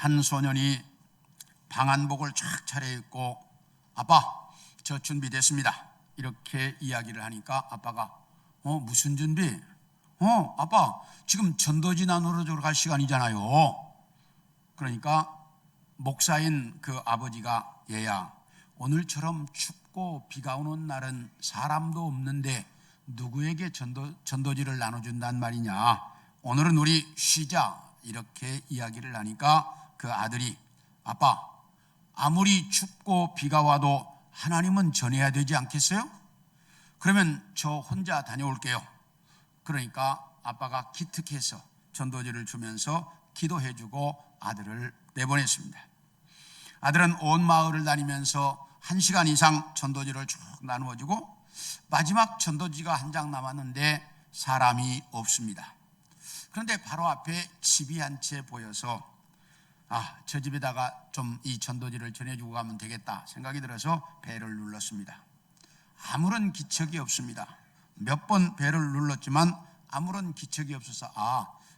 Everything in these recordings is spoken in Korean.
한 소년이 방한복을 쫙 차려입고 아빠 저 준비됐습니다 이렇게 이야기를 하니까 아빠가 무슨 준비? 아빠 지금 전도지 나누러 갈 시간이잖아요. 그러니까 목사인 그 아버지가 얘야 오늘처럼 춥고 비가 오는 날은 사람도 없는데 누구에게 전도지를 나눠준단 말이냐, 오늘은 우리 쉬자 이렇게 이야기를 하니까 그 아들이 아빠 아무리 춥고 비가 와도 하나님은 전해야 되지 않겠어요? 그러면 저 혼자 다녀올게요. 그러니까 아빠가 기특해서 전도지를 주면서 기도해주고 아들을 내보냈습니다. 아들은 온 마을을 다니면서 1시간 이상 전도지를 쭉 나누어주고 마지막 전도지가 한 장 남았는데 사람이 없습니다. 그런데 바로 앞에 집이 한 채 보여서 저 집에다가 좀 이 전도지를 전해주고 가면 되겠다 생각이 들어서 벨을 눌렀습니다. 아무런 기척이 없습니다. 몇 번 벨을 눌렀지만 아무런 기척이 없어서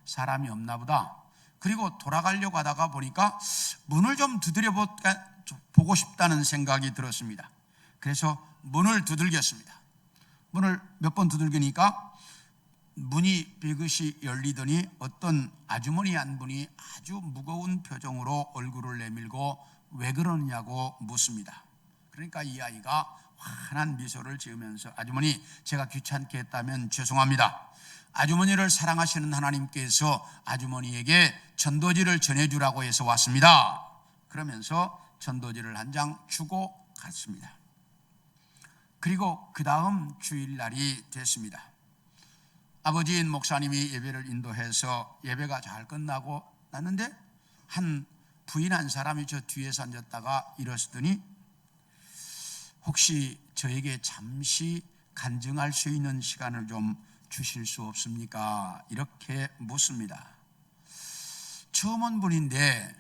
사람이 없나 보다. 그리고 돌아가려고 하다가 보니까 문을 좀 두드려 보고 싶다는 생각이 들었습니다. 그래서 문을 두들겼습니다. 문을 몇 번 두들기니까 문이 삐끗이 열리더니 어떤 아주머니 한 분이 아주 무거운 표정으로 얼굴을 내밀고 왜 그러느냐고 묻습니다. 그러니까 이 아이가 환한 미소를 지으면서 아주머니 제가 귀찮게 했다면 죄송합니다. 아주머니를 사랑하시는 하나님께서 아주머니에게 전도지를 전해주라고 해서 왔습니다. 그러면서 전도지를 한 장 주고 갔습니다. 그리고 그 다음 주일날이 됐습니다. 아버지인 목사님이 예배를 인도해서 예배가 잘 끝나고 났는데 한 부인 한 사람이 저 뒤에서 앉았다가 일어서더니 혹시 저에게 잠시 간증할 수 있는 시간을 좀 주실 수 없습니까? 이렇게 묻습니다. 처음 온 분인데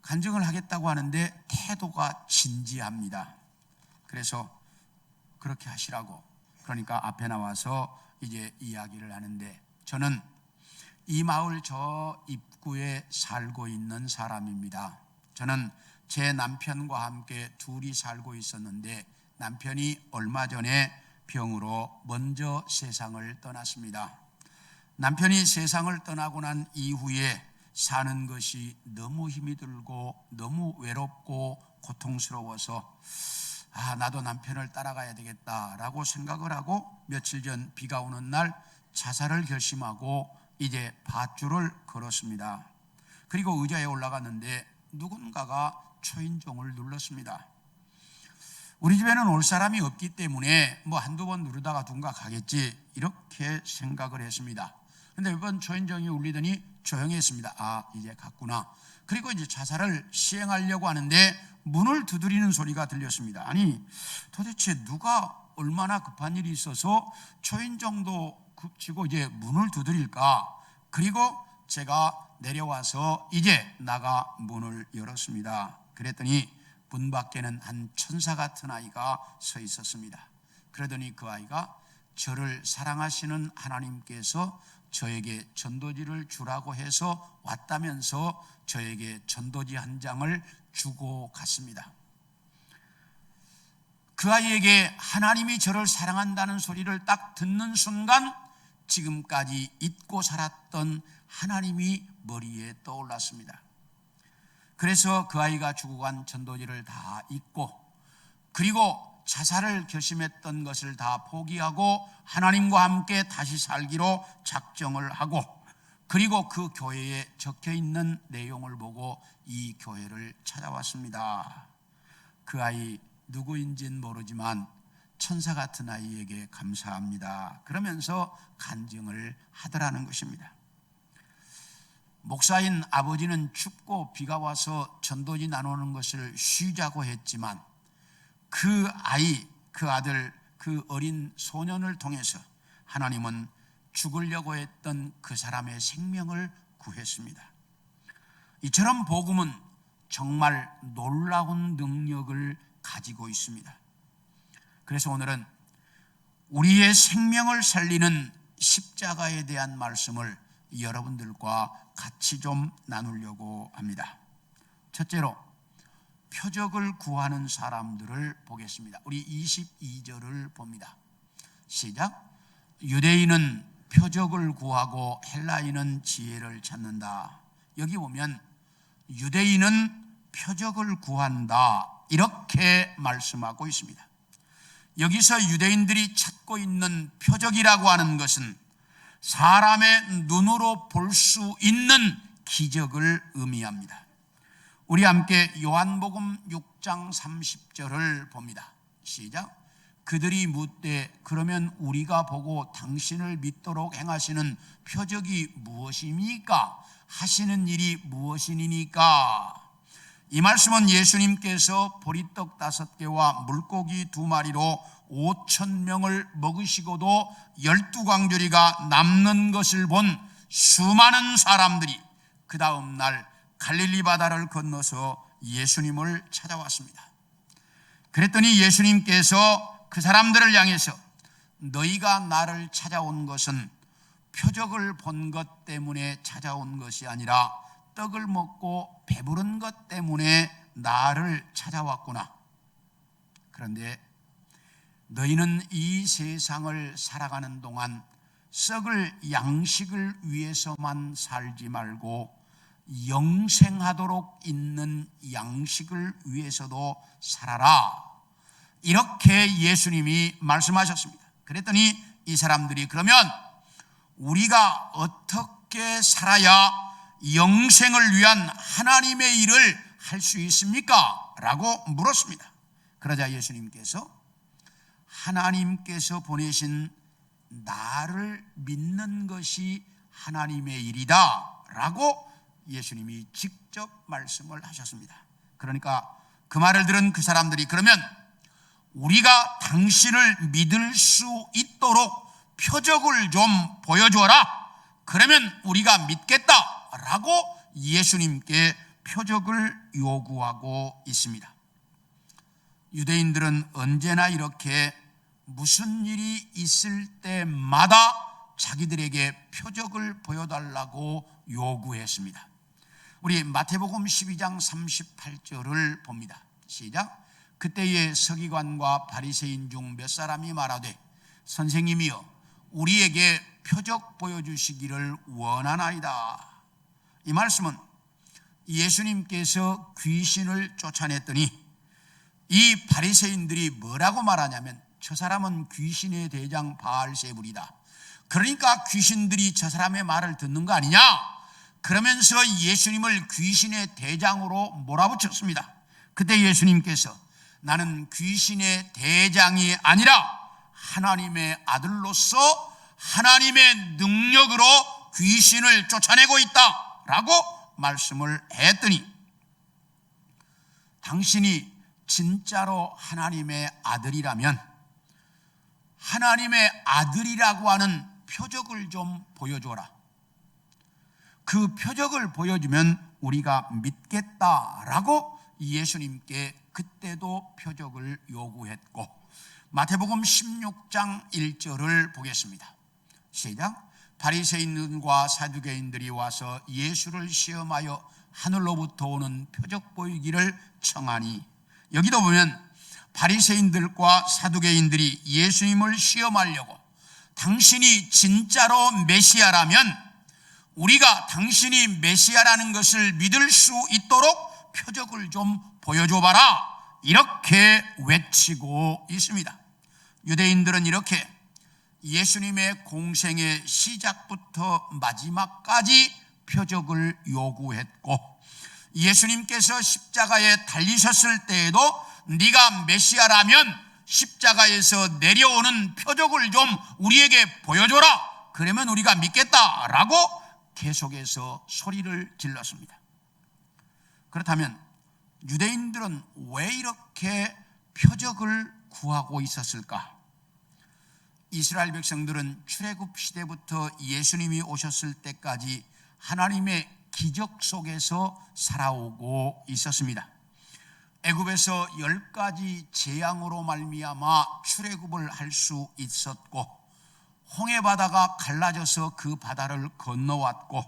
간증을 하겠다고 하는데 태도가 진지합니다. 그래서 그렇게 하시라고. 그러니까 앞에 나와서 이제 이야기를 하는데 저는 이 마을 저 입구에 살고 있는 사람입니다. 저는 제 남편과 함께 둘이 살고 있었는데 남편이 얼마 전에 병으로 먼저 세상을 떠났습니다. 남편이 세상을 떠나고 난 이후에 사는 것이 너무 힘이 들고 너무 외롭고 고통스러워서 나도 남편을 따라가야 되겠다라고 생각을 하고 며칠 전 비가 오는 날 자살을 결심하고 이제 밧줄을 걸었습니다. 그리고 의자에 올라갔는데 누군가가 초인종을 눌렀습니다. 우리 집에는 올 사람이 없기 때문에 한두 번 누르다가 누군가 가겠지 이렇게 생각을 했습니다. 그런데 이번 초인종이 울리더니 조용했습니다. 이제 갔구나. 그리고 이제 자살을 시행하려고 하는데 문을 두드리는 소리가 들렸습니다. 아니 도대체 누가 얼마나 급한 일이 있어서 초인종도 긋히고 이제 문을 두드릴까? 그리고 제가 내려와서 이제 나가 문을 열었습니다. 그랬더니 문 밖에는 한 천사 같은 아이가 서 있었습니다. 그러더니 그 아이가 저를 사랑하시는 하나님께서 저에게 전도지를 주라고 해서 왔다면서 저에게 전도지 한 장을 주고 갔습니다. 그 아이에게 하나님이 저를 사랑한다는 소리를 딱 듣는 순간 지금까지 잊고 살았던 하나님이 머리에 떠올랐습니다. 그래서 그 아이가 주고 간 전도지를 다 잊고 그리고 자살을 결심했던 것을 다 포기하고 하나님과 함께 다시 살기로 작정을 하고 그리고 그 교회에 적혀있는 내용을 보고 이 교회를 찾아왔습니다. 그 아이 누구인지는 모르지만 천사 같은 아이에게 감사합니다. 그러면서 간증을 하더라는 것입니다. 목사인 아버지는 춥고 비가 와서 전도지 나누는 것을 쉬자고 했지만 그 아이, 그 아들, 그 어린 소년을 통해서 하나님은 죽으려고 했던 그 사람의 생명을 구했습니다. 이처럼 복음은 정말 놀라운 능력을 가지고 있습니다. 그래서 오늘은 우리의 생명을 살리는 십자가에 대한 말씀을 여러분들과 같이 좀 나누려고 합니다. 첫째로 표적을 구하는 사람들을 보겠습니다. 우리 22절을 봅니다. 시작. 유대인은 표적을 구하고 헬라인은 지혜를 찾는다. 여기 보면 유대인은 표적을 구한다 이렇게 말씀하고 있습니다. 여기서 유대인들이 찾고 있는 표적이라고 하는 것은 사람의 눈으로 볼 수 있는 기적을 의미합니다. 우리 함께 요한복음 6장 30절을 봅니다. 시작. 그들이 묻되 그러면 우리가 보고 당신을 믿도록 행하시는 표적이 무엇입니까? 하시는 일이 무엇이니까? 이 말씀은 예수님께서 보리떡 5개와 물고기 2마리로 5,000명을 먹으시고도 12광주리가 남는 것을 본 수많은 사람들이 그 다음 날 갈릴리 바다를 건너서 예수님을 찾아왔습니다. 그랬더니 예수님께서 그 사람들을 향해서 너희가 나를 찾아온 것은 표적을 본 것 때문에 찾아온 것이 아니라 떡을 먹고 배부른 것 때문에 나를 찾아왔구나. 그런데 너희는 이 세상을 살아가는 동안 썩을 양식을 위해서만 살지 말고 영생하도록 있는 양식을 위해서도 살아라. 이렇게 예수님이 말씀하셨습니다. 그랬더니 이 사람들이 그러면 우리가 어떻게 살아야 영생을 위한 하나님의 일을 할 수 있습니까? 라고 물었습니다. 그러자 예수님께서 하나님께서 보내신 나를 믿는 것이 하나님의 일이다 라고 예수님이 직접 말씀을 하셨습니다. 그러니까 그 말을 들은 그 사람들이 그러면 우리가 당신을 믿을 수 있도록 표적을 좀 보여줘라. 그러면 우리가 믿겠다라고 예수님께 표적을 요구하고 있습니다. 유대인들은 언제나 이렇게 무슨 일이 있을 때마다 자기들에게 표적을 보여달라고 요구했습니다. 우리 마태복음 12장 38절을 봅니다. 시작. 그때에 서기관과 바리새인 중 몇 사람이 말하되 선생님이여 우리에게 표적 보여주시기를 원하나이다. 이 말씀은 예수님께서 귀신을 쫓아냈더니 이 바리새인들이 뭐라고 말하냐면 저 사람은 귀신의 대장 바알세불이다. 그러니까 귀신들이 저 사람의 말을 듣는 거 아니냐? 그러면서 예수님을 귀신의 대장으로 몰아붙였습니다. 그때 예수님께서 나는 귀신의 대장이 아니라 하나님의 아들로서 하나님의 능력으로 귀신을 쫓아내고 있다라고 말씀을 했더니 당신이 진짜로 하나님의 아들이라면 하나님의 아들이라고 하는 표적을 좀 보여줘라. 그 표적을 보여주면 우리가 믿겠다라고 예수님께 그때도 표적을 요구했고 마태복음 16장 1절을 보겠습니다. 시작. 바리새인과 사두개인들이 와서 예수를 시험하여 하늘로부터 오는 표적 보이기를 청하니 여기도 보면 바리새인들과 사두개인들이 예수님을 시험하려고 당신이 진짜로 메시아라면 우리가 당신이 메시아라는 것을 믿을 수 있도록 표적을 좀 보여줘봐라 이렇게 외치고 있습니다. 유대인들은 이렇게 예수님의 공생의 시작부터 마지막까지 표적을 요구했고 예수님께서 십자가에 달리셨을 때에도 네가 메시아라면 십자가에서 내려오는 표적을 좀 우리에게 보여줘라. 그러면 우리가 믿겠다라고 계속해서 소리를 질렀습니다. 그렇다면 유대인들은 왜 이렇게 표적을 구하고 있었을까? 이스라엘 백성들은 출애굽 시대부터 예수님이 오셨을 때까지 하나님의 기적 속에서 살아오고 있었습니다. 애굽에서 10가지 재앙으로 말미암아 출애굽을 할 수 있었고 홍해 바다가 갈라져서 그 바다를 건너왔고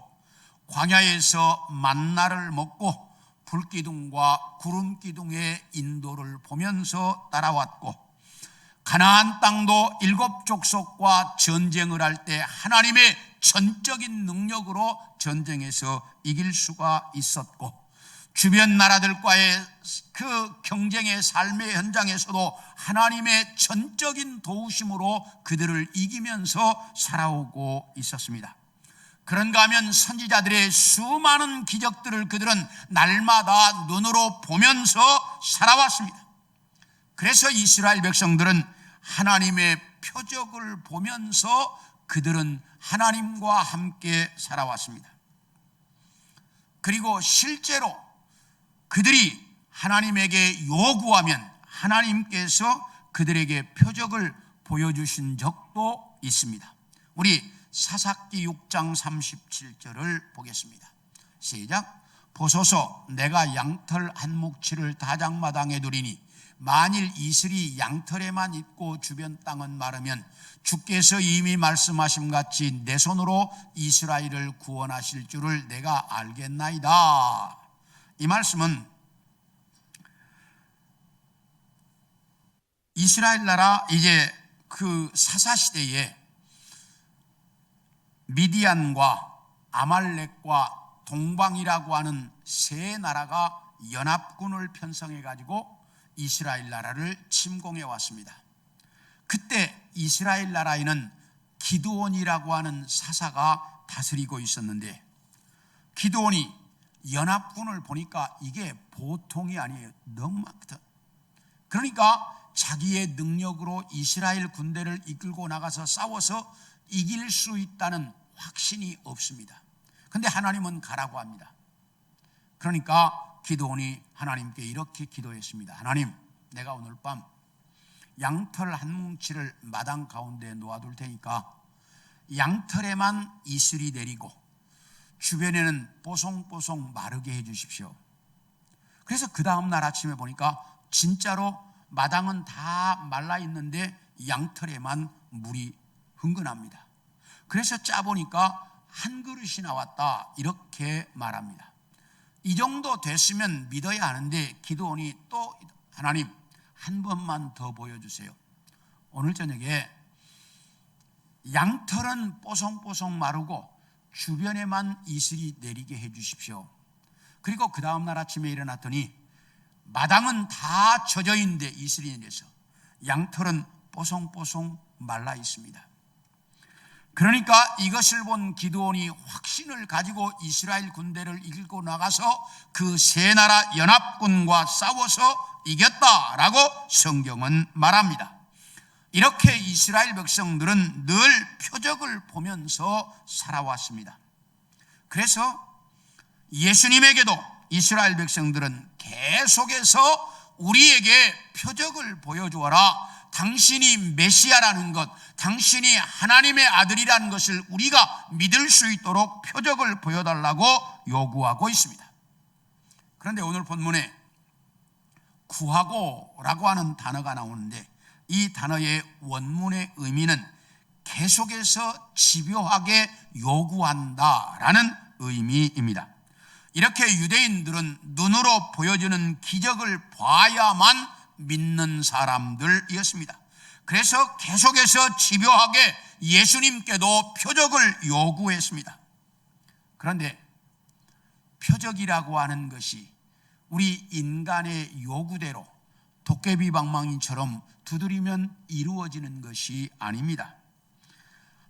광야에서 만나를 먹고 불기둥과 구름기둥의 인도를 보면서 따라왔고, 가나안 땅도 7족속과 전쟁을 할 때 하나님의 전적인 능력으로 전쟁에서 이길 수가 있었고, 주변 나라들과의 그 경쟁의 삶의 현장에서도 하나님의 전적인 도우심으로 그들을 이기면서 살아오고 있었습니다. 그런가 하면 선지자들의 수많은 기적들을 그들은 날마다 눈으로 보면서 살아왔습니다. 그래서 이스라엘 백성들은 하나님의 표적을 보면서 그들은 하나님과 함께 살아왔습니다. 그리고 실제로 그들이 하나님에게 요구하면 하나님께서 그들에게 표적을 보여주신 적도 있습니다. 우리 사사기 6장 37절을 보겠습니다. 시작. 보소서, 내가 양털 한 뭉치를 다장마당에 두리니 만일 이슬이 양털에만 있고 주변 땅은 마르면 주께서 이미 말씀하신 같이 내 손으로 이스라엘을 구원하실 줄을 내가 알겠나이다. 이 말씀은 이스라엘 나라 이제 그 사사 시대에 미디안과 아말렉과 동방이라고 하는 세 나라가 연합군을 편성해 가지고 이스라엘 나라를 침공해 왔습니다. 그때 이스라엘 나라에는 기드온이라고 하는 사사가 다스리고 있었는데, 기드온이 연합군을 보니까 이게 보통이 아니에요. 너무 많거든. 그러니까 자기의 능력으로 이스라엘 군대를 이끌고 나가서 싸워서 이길 수 있다는 확신이 없습니다. 그런데 하나님은 가라고 합니다. 그러니까 기드온이 하나님께 이렇게 기도했습니다. 하나님, 내가 오늘 밤 양털 한 뭉치를 마당 가운데 놓아둘 테니까 양털에만 이슬이 내리고 주변에는 뽀송뽀송 마르게 해 주십시오. 그래서 그 다음날 아침에 보니까 진짜로 마당은 다 말라 있는데 양털에만 물이 흥건합니다. 그래서 짜보니까 한 그릇이 나왔다, 이렇게 말합니다. 이 정도 됐으면 믿어야 하는데 기드온이 또 하나님 한 번만 더 보여주세요. 오늘 저녁에 양털은 뽀송뽀송 마르고 주변에만 이슬이 내리게 해 주십시오. 그리고 그 다음날 아침에 일어났더니 마당은 다 젖어 있는데 이슬이 내려서 양털은 뽀송뽀송 말라 있습니다. 그러니까 이것을 본 기드온이 확신을 가지고 이스라엘 군대를 이끌고 나가서 그 세 나라 연합군과 싸워서 이겼다라고 성경은 말합니다. 이렇게 이스라엘 백성들은 늘 표적을 보면서 살아왔습니다. 그래서 예수님에게도 이스라엘 백성들은 계속해서 우리에게 표적을 보여주어라, 당신이 메시아라는 것, 당신이 하나님의 아들이라는 것을 우리가 믿을 수 있도록 표적을 보여달라고 요구하고 있습니다. 그런데 오늘 본문에 구하고라고 하는 단어가 나오는데, 이 단어의 원문의 의미는 계속해서 집요하게 요구한다라는 의미입니다. 이렇게 유대인들은 눈으로 보여주는 기적을 봐야만 믿는 사람들이었습니다. 그래서 계속해서 집요하게 예수님께도 표적을 요구했습니다. 그런데 표적이라고 하는 것이 우리 인간의 요구대로 도깨비 방망이처럼 두드리면 이루어지는 것이 아닙니다.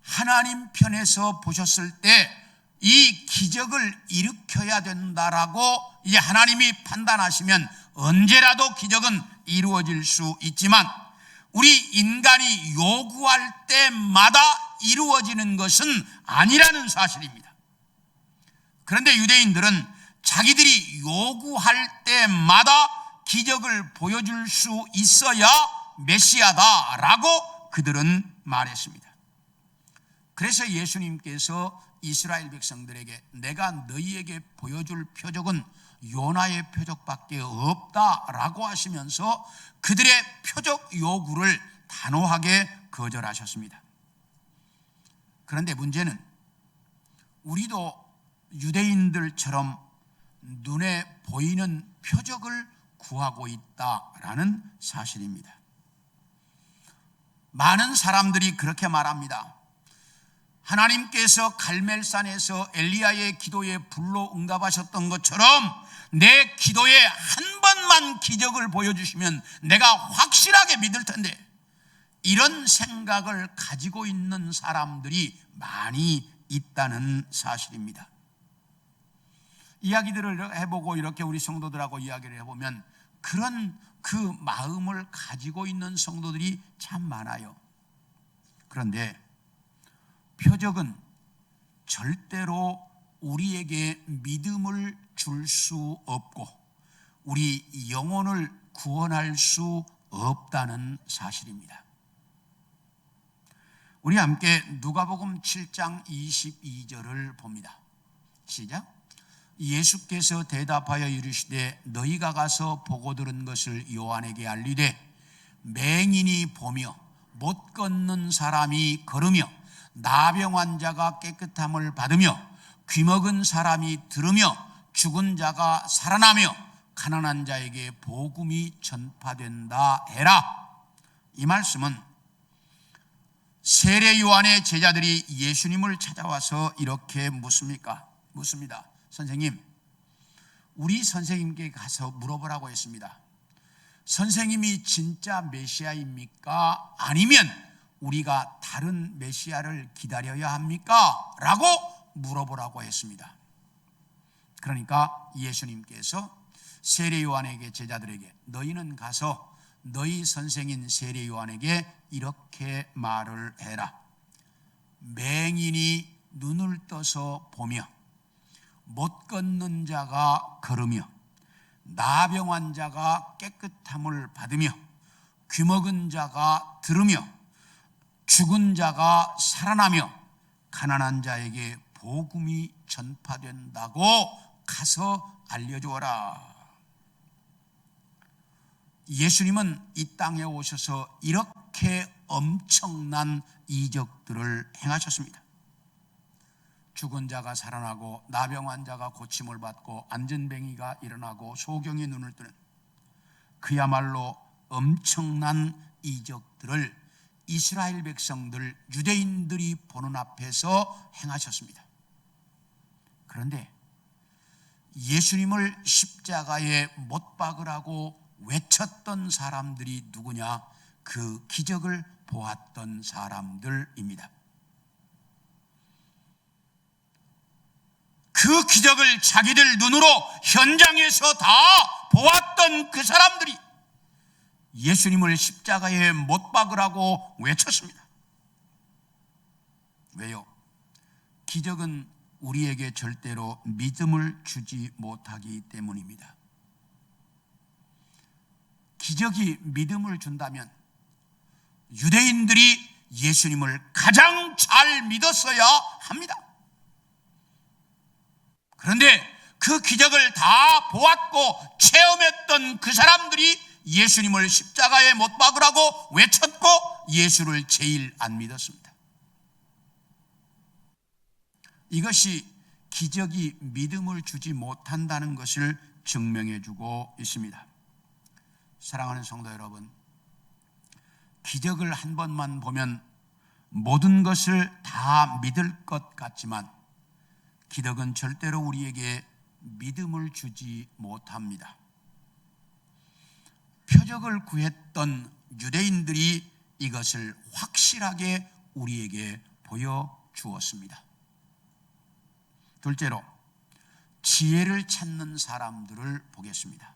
하나님 편에서 보셨을 때 이 기적을 일으켜야 된다라고 이제 하나님이 판단하시면 언제라도 기적은 이루어질 수 있지만, 우리 인간이 요구할 때마다 이루어지는 것은 아니라는 사실입니다. 그런데 유대인들은 자기들이 요구할 때마다 기적을 보여줄 수 있어야 메시아다라고 그들은 말했습니다. 그래서 예수님께서 이스라엘 백성들에게 내가 너희에게 보여줄 표적은 요나의 표적밖에 없다라고 하시면서 그들의 표적 요구를 단호하게 거절하셨습니다. 그런데 문제는 우리도 유대인들처럼 눈에 보이는 표적을 구하고 있다라는 사실입니다. 많은 사람들이 그렇게 말합니다. 하나님께서 갈멜산에서 엘리야의 기도에 불로 응답하셨던 것처럼 내 기도에 한 번만 기적을 보여주시면 내가 확실하게 믿을 텐데, 이런 생각을 가지고 있는 사람들이 많이 있다는 사실입니다. 이야기들을 해보고 이렇게 우리 성도들하고 이야기를 해보면 그런 그 마음을 가지고 있는 성도들이 참 많아요. 그런데 표적은 절대로 우리에게 믿음을 줄 수 없고 우리 영혼을 구원할 수 없다는 사실입니다. 우리 함께 누가복음 7장 22절을 봅니다. 시작. 예수께서 대답하여 이르시되 너희가 가서 보고 들은 것을 요한에게 알리되 맹인이 보며 못 걷는 사람이 걸으며 나병 환자가 깨끗함을 받으며 귀먹은 사람이 들으며 죽은 자가 살아나며 가난한 자에게 복음이 전파된다 해라. 이 말씀은 세례 요한의 제자들이 예수님을 찾아와서 이렇게 묻습니다. 선생님, 우리 선생님께 가서 물어보라고 했습니다. 선생님이 진짜 메시아입니까? 아니면 우리가 다른 메시아를 기다려야 합니까? 라고 물어보라고 했습니다. 그러니까 예수님께서 세례 요한에게 제자들에게 너희는 가서 너희 선생인 세례 요한에게 이렇게 말을 해라. 맹인이 눈을 떠서 보며 못 걷는 자가 걸으며 나병 환자가 깨끗함을 받으며 귀먹은 자가 들으며 죽은 자가 살아나며 가난한 자에게 복음이 전파된다고 가서 알려주어라. 예수님은 이 땅에 오셔서 이렇게 엄청난 이적들을 행하셨습니다. 죽은 자가 살아나고 나병 환자가 고침을 받고 안전뱅이가 일어나고 소경이 눈을 뜨는 그야말로 엄청난 이적들을 이스라엘 백성들, 유대인들이 보는 앞에서 행하셨습니다. 그런데 예수님을 십자가에 못 박으라고 외쳤던 사람들이 누구냐? 그 기적을 보았던 사람들입니다. 그 기적을 자기들 눈으로 현장에서 다 보았던 그 사람들이 예수님을 십자가에 못 박으라고 외쳤습니다. 왜요? 기적은 우리에게 절대로 믿음을 주지 못하기 때문입니다. 기적이 믿음을 준다면 유대인들이 예수님을 가장 잘 믿었어야 합니다. 그런데 그 기적을 다 보았고 체험했던 그 사람들이 예수님을 십자가에 못 박으라고 외쳤고 예수를 제일 안 믿었습니다. 이것이 기적이 믿음을 주지 못한다는 것을 증명해 주고 있습니다. 사랑하는 성도 여러분, 기적을 한 번만 보면 모든 것을 다 믿을 것 같지만 기적은 절대로 우리에게 믿음을 주지 못합니다. 표적을 구했던 유대인들이 이것을 확실하게 우리에게 보여주었습니다. 둘째로 지혜를 찾는 사람들을 보겠습니다.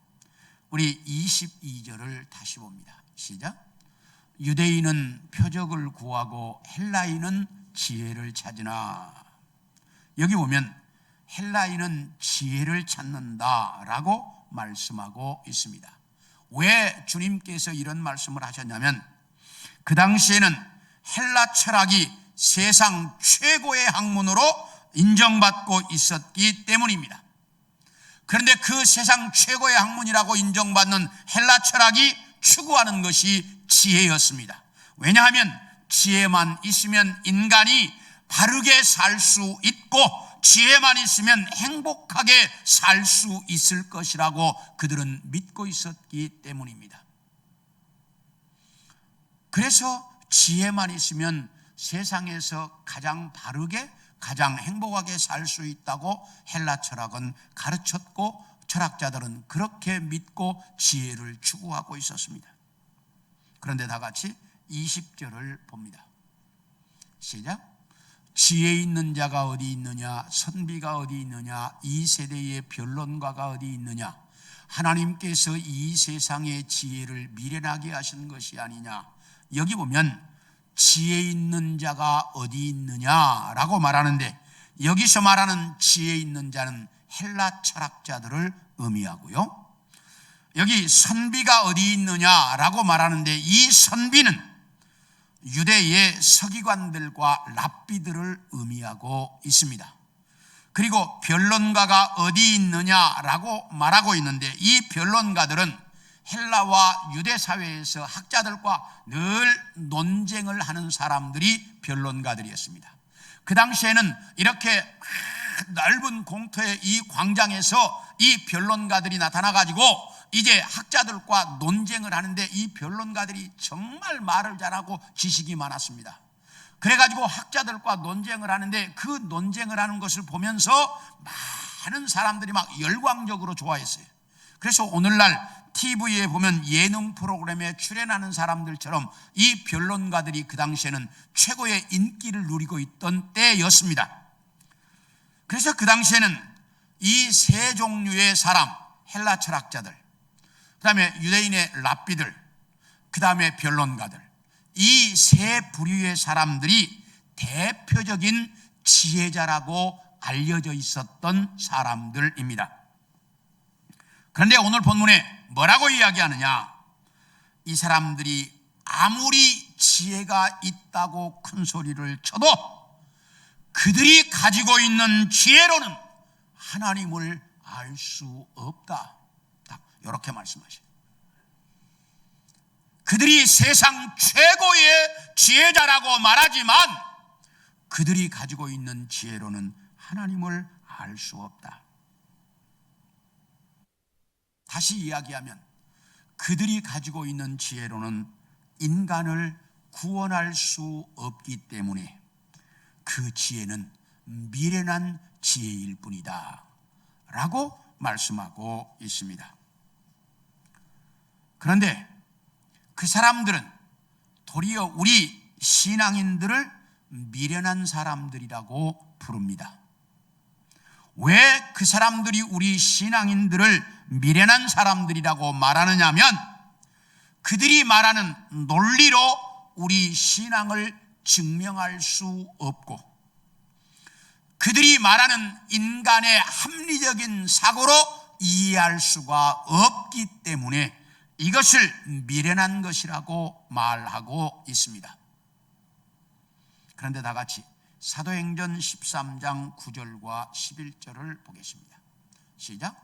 우리 22절을 다시 봅니다. 시작. 유대인은 표적을 구하고 헬라인은 지혜를 찾으나. 여기 보면 헬라인은 지혜를 찾는다라고 말씀하고 있습니다. 왜 주님께서 이런 말씀을 하셨냐면 그 당시에는 헬라 철학이 세상 최고의 학문으로 인정받고 있었기 때문입니다. 그런데 그 세상 최고의 학문이라고 인정받는 헬라 철학이 추구하는 것이 지혜였습니다. 왜냐하면 지혜만 있으면 인간이 바르게 살 수 있고 지혜만 있으면 행복하게 살 수 있을 것이라고 그들은 믿고 있었기 때문입니다. 그래서 지혜만 있으면 세상에서 가장 바르게 가장 행복하게 살 수 있다고 헬라 철학은 가르쳤고 철학자들은 그렇게 믿고 지혜를 추구하고 있었습니다. 그런데 다 같이 20절을 봅니다. 시작. 지혜 있는 자가 어디 있느냐, 선비가 어디 있느냐, 이 세대의 변론가가 어디 있느냐, 하나님께서 이 세상의 지혜를 미련하게 하신 것이 아니냐. 여기 보면 지혜 있는 자가 어디 있느냐라고 말하는데, 여기서 말하는 지혜 있는 자는 헬라 철학자들을 의미하고요, 여기 선비가 어디 있느냐라고 말하는데 이 선비는 유대의 서기관들과 랍비들을 의미하고 있습니다. 그리고 변론가가 어디 있느냐라고 말하고 있는데 이 변론가들은 헬라와 유대 사회에서 학자들과 늘 논쟁을 하는 사람들이 변론가들이었습니다. 그 당시에는 이렇게 넓은 공터의 이 광장에서 이 변론가들이 나타나가지고 이제 학자들과 논쟁을 하는데 이 변론가들이 정말 말을 잘하고 지식이 많았습니다. 그래가지고 학자들과 논쟁을 하는데 그 논쟁을 하는 것을 보면서 많은 사람들이 막 열광적으로 좋아했어요. 그래서 오늘날 TV에 보면 예능 프로그램에 출연하는 사람들처럼 이 변론가들이 그 당시에는 최고의 인기를 누리고 있던 때였습니다. 그래서 그 당시에는 이 세 종류의 사람, 헬라 철학자들, 그 다음에 유대인의 랍비들, 그 다음에 변론가들, 이 세 부류의 사람들이 대표적인 지혜자라고 알려져 있었던 사람들입니다. 그런데 오늘 본문에 뭐라고 이야기하느냐, 이 사람들이 아무리 지혜가 있다고 큰 소리를 쳐도 그들이 가지고 있는 지혜로는 하나님을 알 수 없다, 이렇게 말씀하셔요. 그들이 세상 최고의 지혜자라고 말하지만 그들이 가지고 있는 지혜로는 하나님을 알 수 없다. 다시 이야기하면 그들이 가지고 있는 지혜로는 인간을 구원할 수 없기 때문에 그 지혜는 미련한 지혜일 뿐이다 라고 말씀하고 있습니다. 그런데 그 사람들은 도리어 우리 신앙인들을 미련한 사람들이라고 부릅니다. 왜 그 사람들이 우리 신앙인들을 미련한 사람들이라고 말하느냐 하면 그들이 말하는 논리로 우리 신앙을 증명할 수 없고 그들이 말하는 인간의 합리적인 사고로 이해할 수가 없기 때문에 이것을 미련한 것이라고 말하고 있습니다. 그런데 다 같이 사도행전 13장 9절과 11절을 보겠습니다. 시작.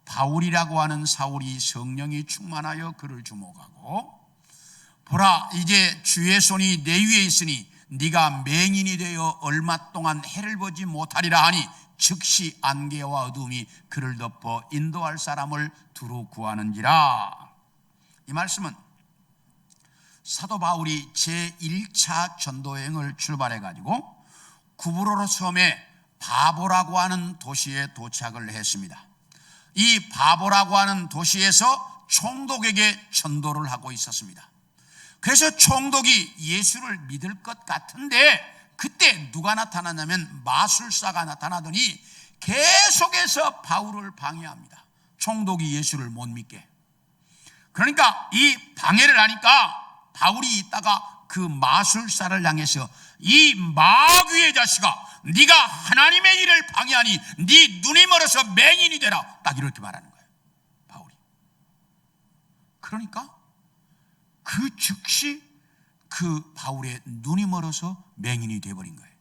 바울이라고 하는 사울이 성령이 충만하여 그를 주목하고, 보라, 이제 주의 손이 내 위에 있으니 네가 맹인이 되어 얼마 동안 해를 보지 못하리라 하니 즉시 안개와 어둠이 그를 덮어 인도할 사람을 두루 구하는지라. 이 말씀은 사도 바울이 제1차 전도여행을 출발해가지고 구브로로 섬에 바보라고 하는 도시에 도착을 했습니다. 이 바보라고 하는 도시에서 총독에게 전도를 하고 있었습니다. 그래서 총독이 예수를 믿을 것 같은데 그때 누가 나타나냐면 마술사가 나타나더니 계속해서 바울을 방해합니다. 총독이 예수를 못 믿게. 그러니까 이 방해를 하니까 바울이 있다가 그 마술사를 향해서 이 마귀의 자식아, 네가 하나님의 일을 방해하니 네 눈이 멀어서 맹인이 되라, 딱 이렇게 말하는 거예요, 바울이. 그러니까 그 즉시 그 바울의 눈이 멀어서 맹인이 되어버린 거예요.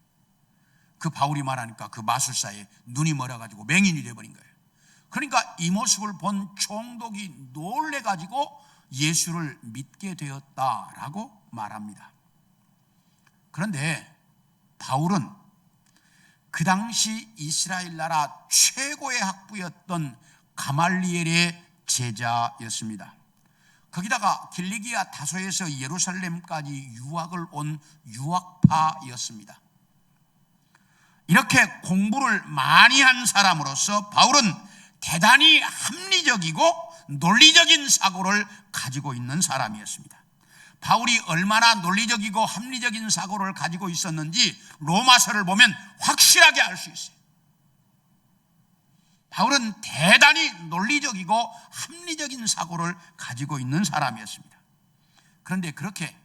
그 바울이 말하니까 그 마술사의 눈이 멀어가지고 맹인이 되어버린 거예요. 그러니까 이 모습을 본 총독이 놀래가지고 예수를 믿게 되었다라고 말합니다. 그런데 바울은 그 당시 이스라엘 나라 최고의 학부였던 가말리엘의 제자였습니다. 거기다가 길리기아 다소에서 예루살렘까지 유학을 온 유학파였습니다. 이렇게 공부를 많이 한 사람으로서 바울은 대단히 합리적이고 논리적인 사고를 가지고 있는 사람이었습니다. 바울이 얼마나 논리적이고 합리적인 사고를 가지고 있었는지 로마서를 보면 확실하게 알 수 있어요. 바울은 대단히 논리적이고 합리적인 사고를 가지고 있는 사람이었습니다. 그런데 그렇게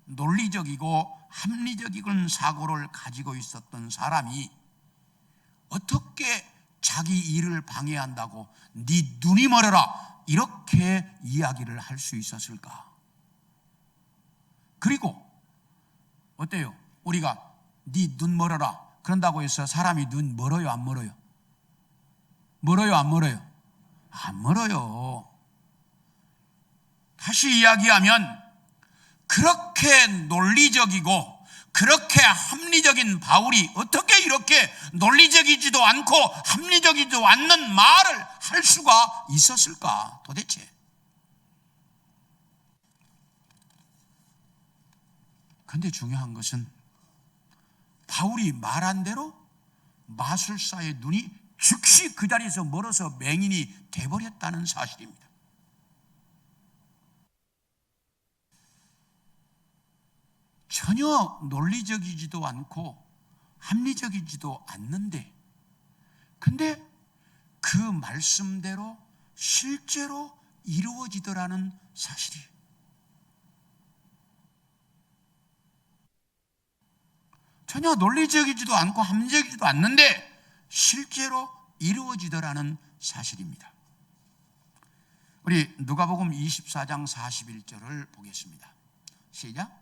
논리적이고 합리적인 사고를 가지고 있었던 사람이 어떻게 자기 일을 방해한다고 네 눈이 멀어라 이렇게 이야기를 할 수 있었을까? 그리고 어때요? 우리가 네 눈 멀어라 그런다고 해서 사람이 눈 멀어요 안 멀어요? 멀어요 안 멀어요? 안 멀어요. 다시 이야기하면 그렇게 논리적이고 그렇게 합리적인 바울이 어떻게 이렇게 논리적이지도 않고 합리적이지도 않는 말을 할 수가 있었을까 도대체? 그런데 중요한 것은 바울이 말한 대로 마술사의 눈이 즉시 그 자리에서 멀어서 맹인이 돼버렸다는 사실입니다. 전혀 논리적이지도 않고 합리적이지도 않는데 근데 그 말씀대로 실제로 이루어지더라는 사실이에요. 전혀 논리적이지도 않고 합리적이지도 않는데 실제로 이루어지더라는 사실입니다. 우리 누가복음 24장 41절을 보겠습니다. 시작.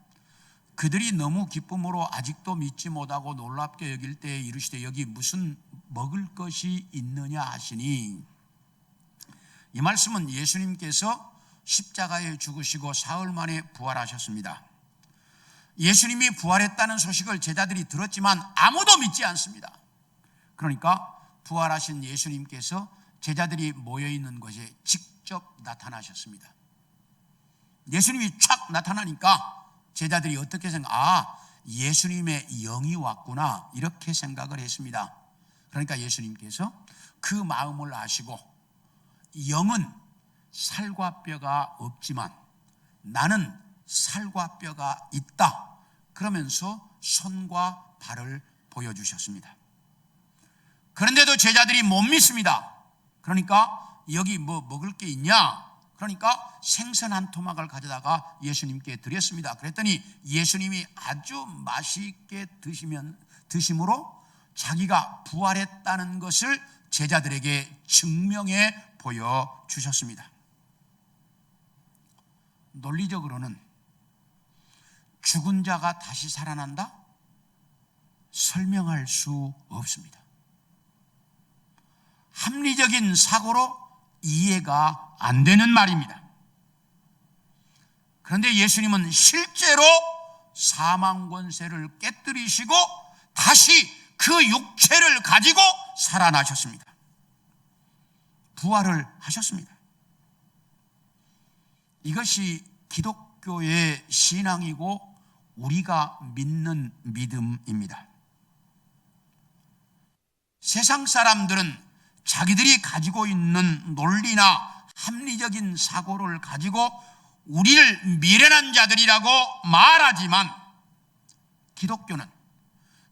그들이 너무 기쁨으로 아직도 믿지 못하고 놀랍게 여길 때에 이르시되 여기 무슨 먹을 것이 있느냐 하시니, 이 말씀은 예수님께서 십자가에 죽으시고 사흘 만에 부활하셨습니다. 예수님이 부활했다는 소식을 제자들이 들었지만 아무도 믿지 않습니다. 그러니까 부활하신 예수님께서 제자들이 모여있는 곳에 직접 나타나셨습니다. 예수님이 촥 나타나니까 제자들이 어떻게 예수님의 영이 왔구나 이렇게 생각을 했습니다. 그러니까 예수님께서 그 마음을 아시고 영은 살과 뼈가 없지만 나는 살과 뼈가 있다 그러면서 손과 발을 보여주셨습니다. 그런데도 제자들이 못 믿습니다. 그러니까 여기 뭐 먹을 게 있냐? 그러니까 생선 한 토막을 가져다가 예수님께 드렸습니다. 그랬더니 예수님이 아주 맛있게 드심으로 자기가 부활했다는 것을 제자들에게 증명해 보여주셨습니다. 논리적으로는 죽은 자가 다시 살아난다? 설명할 수 없습니다. 합리적인 사고로 이해가 안 되는 말입니다. 그런데 예수님은 실제로 사망 권세를 깨뜨리시고 다시 그 육체를 가지고 살아나셨습니다. 부활을 하셨습니다. 이것이 기독교의 신앙이고 우리가 믿는 믿음입니다. 세상 사람들은 자기들이 가지고 있는 논리나 합리적인 사고를 가지고 우리를 미련한 자들이라고 말하지만 기독교는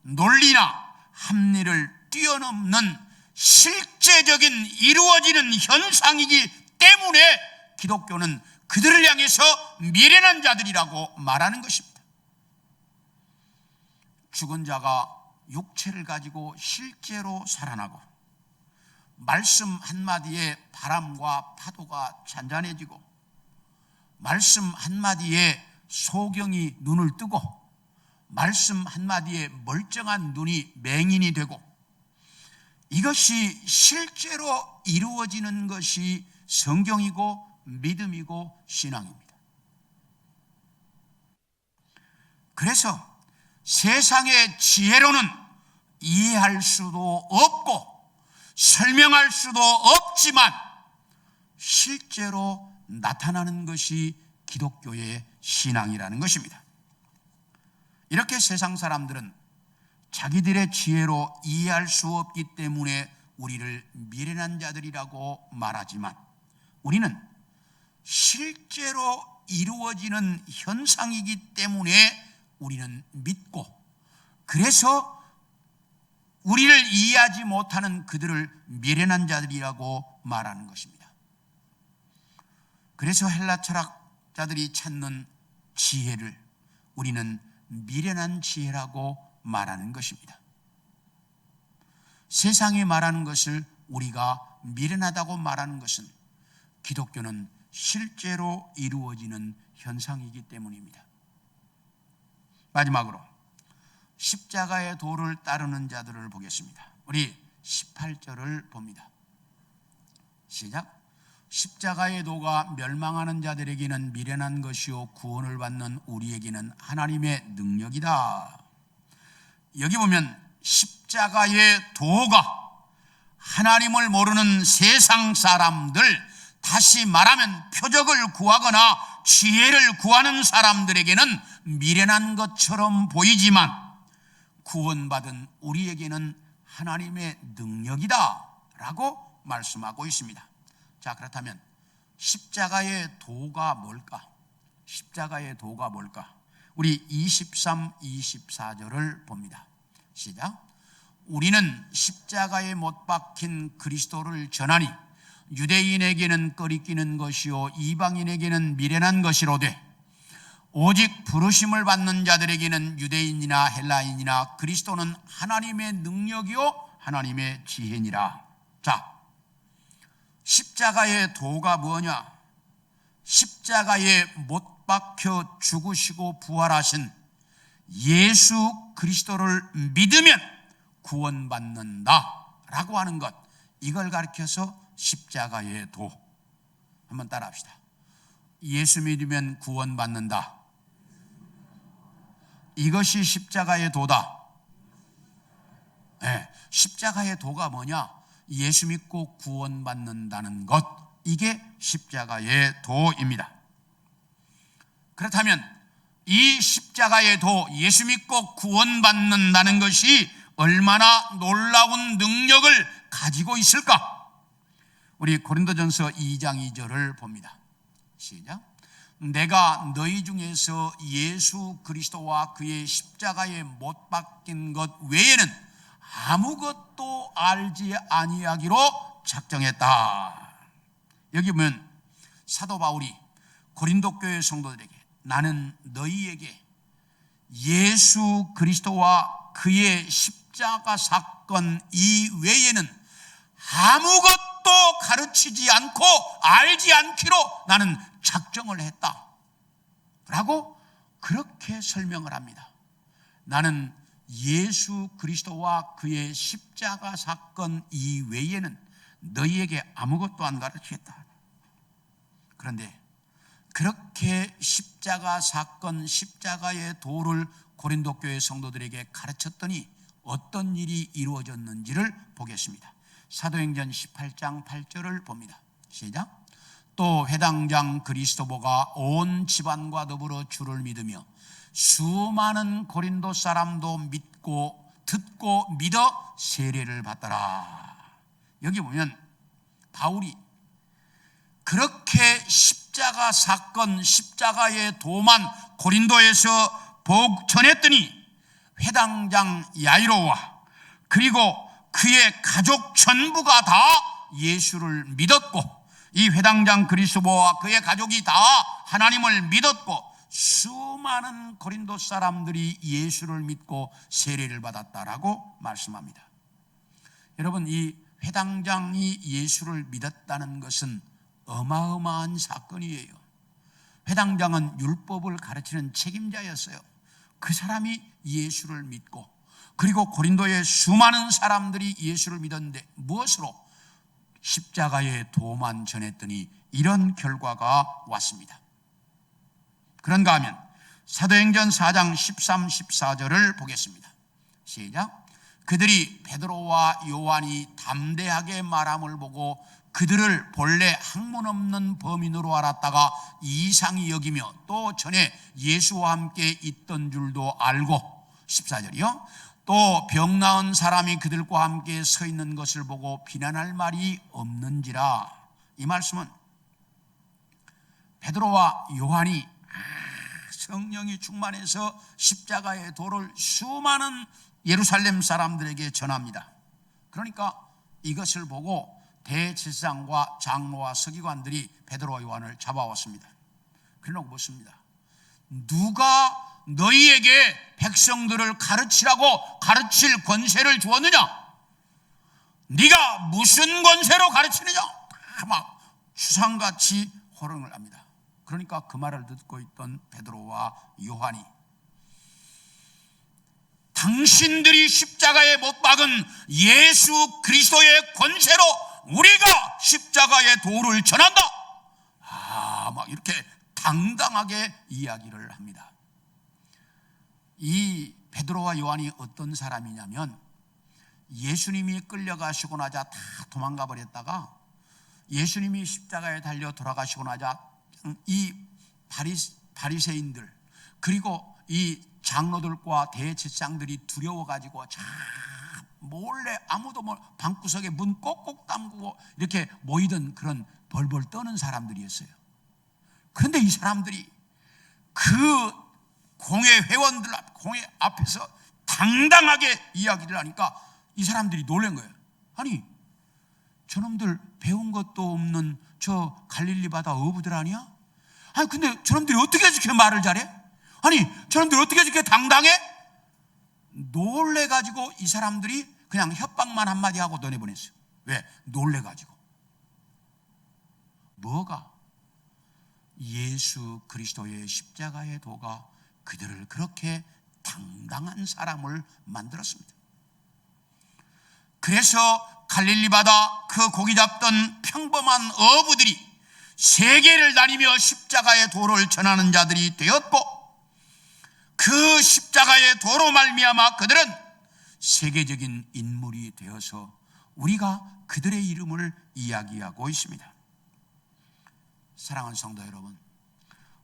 논리나 합리를 뛰어넘는 실제적인 이루어지는 현상이기 때문에 기독교는 그들을 향해서 미련한 자들이라고 말하는 것입니다. 죽은 자가 육체를 가지고 실제로 살아나고 말씀 한마디에 바람과 파도가 잔잔해지고 말씀 한마디에 소경이 눈을 뜨고 말씀 한마디에 멀쩡한 눈이 맹인이 되고 이것이 실제로 이루어지는 것이 성경이고 믿음이고 신앙입니다. 그래서 세상의 지혜로는 이해할 수도 없고 설명할 수도 없지만 실제로 나타나는 것이 기독교의 신앙이라는 것입니다. 이렇게 세상 사람들은 자기들의 지혜로 이해할 수 없기 때문에 우리를 미련한 자들이라고 말하지만, 우리는 실제로 이루어지는 현상이기 때문에 우리는 믿고, 그래서 우리를 이해하지 못하는 그들을 미련한 자들이라고 말하는 것입니다. 그래서 헬라 철학자들이 찾는 지혜를 우리는 미련한 지혜라고 말하는 것입니다. 세상이 말하는 것을 우리가 미련하다고 말하는 것은 기독교는 실제로 이루어지는 현상이기 때문입니다. 마지막으로 십자가의 도를 따르는 자들을 보겠습니다. 우리 18절을 봅니다. 시작. 십자가의 도가 멸망하는 자들에게는 미련한 것이요 구원을 받는 우리에게는 하나님의 능력이다. 여기 보면 십자가의 도가 하나님을 모르는 세상 사람들, 다시 말하면 표적을 구하거나 지혜를 구하는 사람들에게는 미련한 것처럼 보이지만 구원받은 우리에게는 하나님의 능력이다 라고 말씀하고 있습니다. 자, 그렇다면 십자가의 도가 뭘까? 십자가의 도가 뭘까? 우리 23, 24절을 봅니다. 시작. 우리는 십자가에 못 박힌 그리스도를 전하니 유대인에게는 꺼리끼는 것이요 이방인에게는 미련한 것이로되 오직 부르심을 받는 자들에게는 유대인이나 헬라인이나 그리스도는 하나님의 능력이요 하나님의 지혜니라. 자, 십자가의 도가 뭐냐? 십자가에 못 박혀 죽으시고 부활하신 예수 그리스도를 믿으면 구원받는다 라고 하는 것, 이걸 가리켜서 십자가의 도. 한번 따라 합시다. 예수 믿으면 구원받는다. 이것이 십자가의 도다. 네, 십자가의 도가 뭐냐? 예수 믿고 구원받는다는 것, 이게 십자가의 도입니다. 그렇다면 이 십자가의 도, 예수 믿고 구원받는다는 것이 얼마나 놀라운 능력을 가지고 있을까? 우리 고린도전서 2장 2절을 봅니다. 시작. 내가 너희 중에서 예수 그리스도와 그의 십자가에 못 박힌 것 외에는 아무것도 알지 아니하기로 작정했다. 여기 보면 사도 바울이 고린도 교회 성도들에게 나는 너희에게 예수 그리스도와 그의 십자가 사건 이외에는 아무것도 가르치지 않고 알지 않기로 나는 작정을 했다 라고 그렇게 설명을 합니다. 나는 예수 그리스도와 그의 십자가 사건 이외에는 너희에게 아무것도 안 가르치겠다. 그런데 그렇게 십자가 사건, 십자가의 도를 고린도 교회 성도들에게 가르쳤더니 어떤 일이 이루어졌는지를 보겠습니다. 사도행전 18장 8절을 봅니다. 시작. 또 회당장 그리스도보가 온 집안과 더불어 주를 믿으며 수많은 고린도 사람도 믿고 듣고 믿어 세례를 받더라. 여기 보면 바울이 그렇게 십자가 사건, 십자가의 도만 고린도에서 전했더니 회당장 야이로와 그리고 그의 가족 전부가 다 예수를 믿었고, 이 회당장 그리스도와 그의 가족이 다 하나님을 믿었고 수많은 고린도 사람들이 예수를 믿고 세례를 받았다라고 말씀합니다. 여러분, 이 회당장이 예수를 믿었다는 것은 어마어마한 사건이에요. 회당장은 율법을 가르치는 책임자였어요. 그 사람이 예수를 믿고, 그리고 고린도의 수많은 사람들이 예수를 믿었는데 무엇으로? 십자가의 도만 전했더니 이런 결과가 왔습니다. 그런가 하면 사도행전 4장 13, 14절을 보겠습니다. 시작. 그들이 베드로와 요한이 담대하게 말함을 보고 그들을 본래 학문 없는 범인으로 알았다가 이상히 여기며 또 전에 예수와 함께 있던 줄도 알고 14절이요. 또 병 나은 사람이 그들과 함께 서 있는 것을 보고 비난할 말이 없는지라. 이 말씀은 베드로와 요한이 성령이 충만해서 십자가의 도를 수많은 예루살렘 사람들에게 전합니다. 그러니까 이것을 보고 대제사장과 장로와 서기관들이 베드로와 요한을 잡아왔습니다. 그러고 묻습니다. 누가 너희에게 백성들을 가르치라고 가르칠 권세를 주었느냐? 네가 무슨 권세로 가르치느냐? 막 추상같이 호령을 합니다. 그러니까 그 말을 듣고 있던 베드로와 요한이 당신들이 십자가에 못 박은 예수 그리스도의 권세로 우리가 십자가의 도를 전한다. 막 이렇게 당당하게 이야기를 합니다. 이 베드로와 요한이 어떤 사람이냐면 예수님이 끌려가시고 나자 다 도망가 버렸다가 예수님이 십자가에 달려 돌아가시고 나자 이 바리새인들 그리고 이 장로들과 대제사장들이 두려워가지고 자 몰래 아무도 방구석에 문 꼭꼭 잠그고 이렇게 모이던 그런 벌벌 떠는 사람들이었어요. 그런데 이 사람들이 그 공회 회원들 공회 앞에서 당당하게 이야기를 하니까 이 사람들이 놀란 거예요. 아니 저놈들 배운 것도 없는 저 갈릴리 바다 어부들 아니야? 아니 근데 저놈들이 어떻게 이렇게 말을 잘해? 아니 저놈들이 어떻게 이렇게 당당해? 놀래가지고 이 사람들이 그냥 협박만 한마디 하고 너내보냈어요. 왜? 놀래가지고. 뭐가? 예수 그리스도의 십자가의 도가 그들을 그렇게 당당한 사람을 만들었습니다. 그래서 갈릴리 바다 그 고기 잡던 평범한 어부들이 세계를 다니며 십자가의 도를 전하는 자들이 되었고 그 십자가의 도로 말미암아 그들은 세계적인 인물이 되어서 우리가 그들의 이름을 이야기하고 있습니다. 사랑하는 성도 여러분,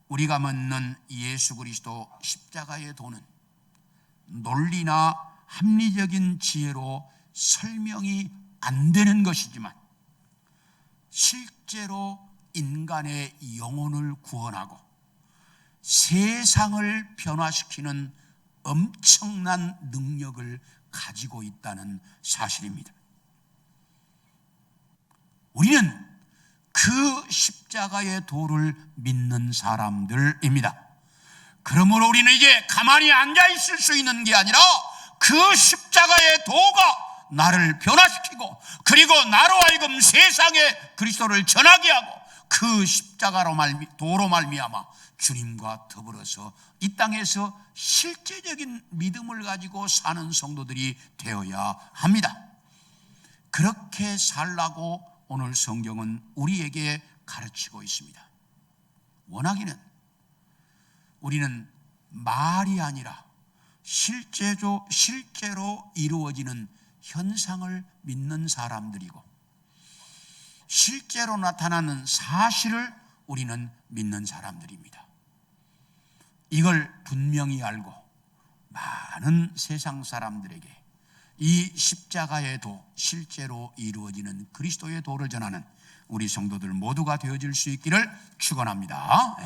우리가 믿는 예수 그리스도 십자가의 도는 논리나 합리적인 지혜로 설명이 안 되는 것이지만 실제로 인간의 영혼을 구원하고 세상을 변화시키는 엄청난 능력을 가지고 있다는 사실입니다. 우리는 그 십자가의 도를 믿는 사람들입니다. 그러므로 우리는 이제 가만히 앉아 있을 수 있는 게 아니라 그 십자가의 도가 나를 변화시키고 그리고 나로 하여금 세상에 그리스도를 전하게 하고 그 십자가로 도로 말미암아 주님과 더불어서 이 땅에서 실제적인 믿음을 가지고 사는 성도들이 되어야 합니다. 그렇게 살라고 오늘 성경은 우리에게 가르치고 있습니다. 원하기는 우리는 말이 아니라 실제로 이루어지는 현상을 믿는 사람들이고 실제로 나타나는 사실을 우리는 믿는 사람들입니다. 이걸 분명히 알고 많은 세상 사람들에게 이 십자가의 도, 실제로 이루어지는 그리스도의 도를 전하는 우리 성도들 모두가 되어질 수 있기를 축원합니다.